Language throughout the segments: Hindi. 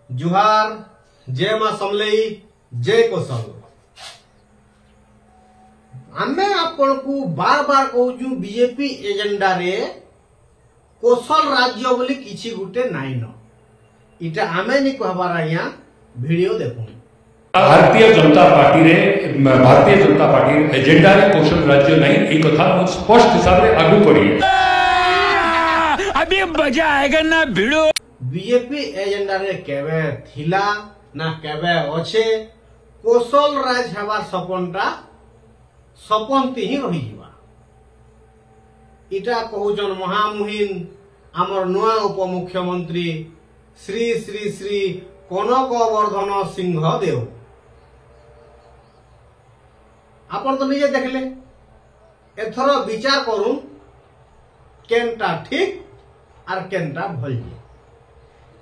जुहार जय मां समलेई जय कौशल आमे आपण को बार बार कहूँ बीजेपी एजेंडा रे कौशल राज्य बोली किछि गुटे नाई न इटा आमे नि कहबार आया वीडियो देखो। भारतीय जनता पार्टी एजेंडा रे कौशल राज्य नहीं एक कथा स्पष्ट हिसाब रे आगु करी अभी मजा आएगा ना भिड़ो। बीजेपी एजेंडा रे केबे थिला ना केबे अच्छे कौशल राज हवा सपनटा सपनती ही रही जीवा इटा कहूचन महामुहिन आमर नुआ उपमुख्यमंत्री श्री श्री श्री कनक वर्धन सिंह देव आपण तो निजे देखले एथर विचार करूं केनटा ठीक आर केनटा भल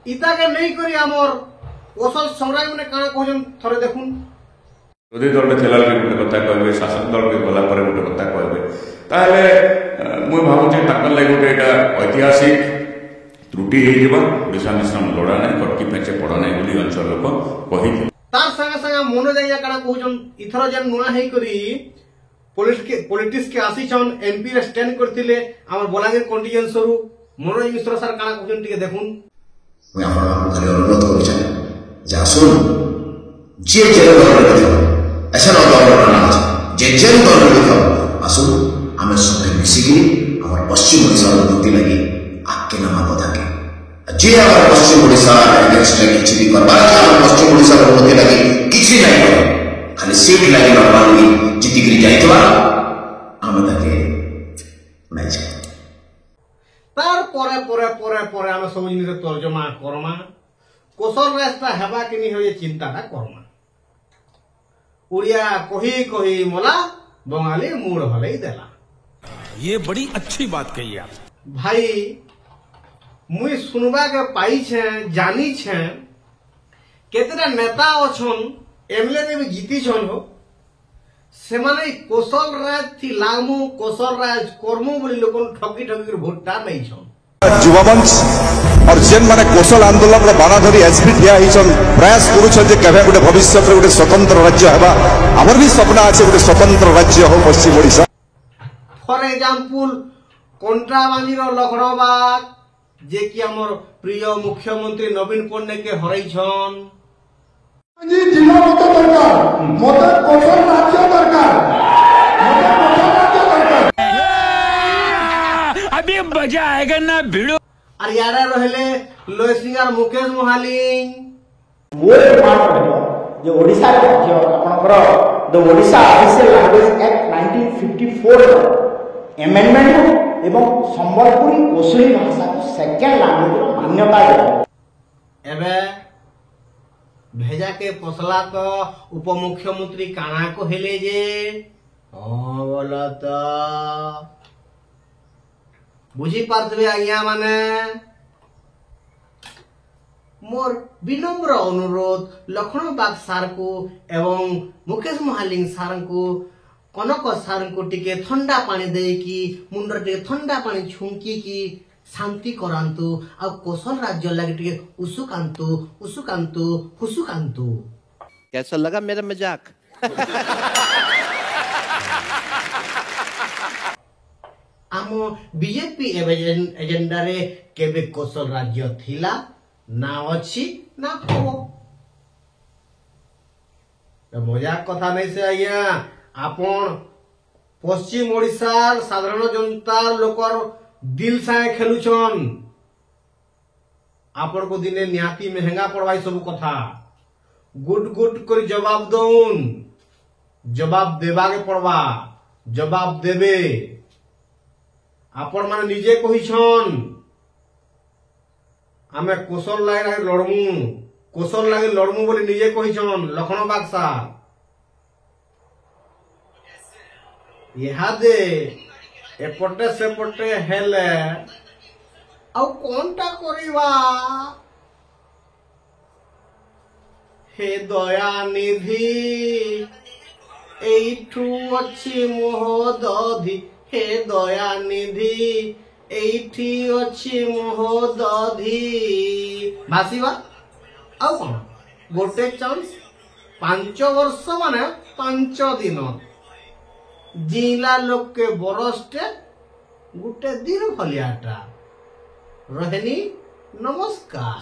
इता के नहीं करी आमर कौशल संग्राम ने काना कहजन थरे देखुन विरोधी दल में थिला गोटे कथा कहबे शासन दल में गला पर गोटे कथा कहबे ताले मुई भाबुचे ताकल लागि गोटे एटा ऐतिहासिक त्रुटि हे जीवा ओडिसा मिश्रण लड़ा नै कटकी पेचे पड़ा नै बोली अंचल लोक कहि तार संगे संगे मोनो जाइया काना कहजन इथर जन नुआ हे करी पॉलिटिक्स के आसी छन एमपी रे स्टैंड करथिले हमर बलांगीर कॉन्टिजेंस रु मनोज मिश्र सर काना कहजन टिके देखुन मुई आपण खाली अनुरोध करै छै जे आसुन जे जे दल ऐसा जे जेन दल आसु आम सब मिसिकी आम पश्चिम ओडिशा उन्नति लगी आगे नामा बधा के जे आम पश्चिम ओडिशा एगेंस्ट लगी किछि भी करबा पश्चिम ओडिशा उन्नति लगी किछि नहीं कर खाली सीट लगी नॉर्मली जिति करी जाइतवा आम ताके नहीं छै तार परे परे परे परे आम सब जिनिस तर्जमा करमा कौशल रास्ता हेबा कि नहीं होय चिंताटा करमा उड़िया कही कही मोला बंगाली मूड भले देला। ये बड़ी अच्छी बात कही आप भाई मुई सुनबा के पाई छे जानी छे केतेटा नेता अछन एमएलए ने भी जीती छन हो से माने कौशल राज थी लागमु कौशल राज कर्मु बोली लोकन ठगी ठगी के वोटटा नहीं छन युवा मंच और जेन माने कौशल आंदोलन रे बाना धरी एसपी दिया हिचन प्रयास करूछन जे केबे गुटे भविष्य रे गुटे स्वतंत्र राज्य हेबा हमर भी सपना আছে गुटे स्वतंत्र राज्य हो पश्चिम ओडिशा फॉर एग्जांपल कोंट्राबांधी रो लखड़बाग जे कि हमर प्रिय मुख्यमंत्री नवीन पटनायक के हरई छन जी जिला मत दरकार मत कौशल राज्य दरकार मत कौशल राज्य दरकार अभी मजा आएगा ना भिड़ो। और यारा रहले लोयसिंगार मुकेश मोहालिंग मोर पार्ट हो जो ओडिसा राज्य आपनकर the Odisha official language act 1954 amendment एवं संबलपुरी कोसली भाषा को सेकंड लैंग्वेज रो मान्यता दे एबे भेजा के पोसला तो उपमुख्यमंत्री काना को हेले जे बोला तो बुझी पारतबे आज्ञा माने मोर विनम्र अनुरोध लखनबाग सार को एवं मुकेश महालिंग सार को कनक सार को टिके ठंडा पानी दे कि मुंडर टिके ठंडा पानी छुंकी की शांति करांतु आ कौशल राज्य लगे टिके उसुकांतु फुसुकांतु। कैसा लगा मेरा मजाक? आम बीजेपी एजेंडा रे केबे कौशल राज्य थिला ना अच्छी ना हो तो मजाक कथा नहीं से आज्ञा आपण पश्चिम ओडिशा साधारण जनता लोकर दिल साए खेलुछन आपण को दिने निहाती महंगा पड़वाई सब कथा गुड गुड कर जवाब दउन जवाब देबा के पड़वा जवाब देबे आपण माने निजे कहिछन आमे कौशल लागे लड़मु बोली निजे कहिछन लखनबाग सार इहादे एपटे सेपटे हेले आउ कोनटा करिवा हे दया निधि एठू अछि मोह दधि हे दया निधि एठी अछि मोह दधि भासीबा ଆଉ କଣ ଗୋଟେ ଚାନ୍ସ 5 ବର୍ଷ ମାନେ 5 ଦିନ ଜିଲା ଲୋକେ ବରସଟେ ଗୋଟେ ଦିନ ଖଲିଆଟା ରହେନି। ନମସ୍କାର।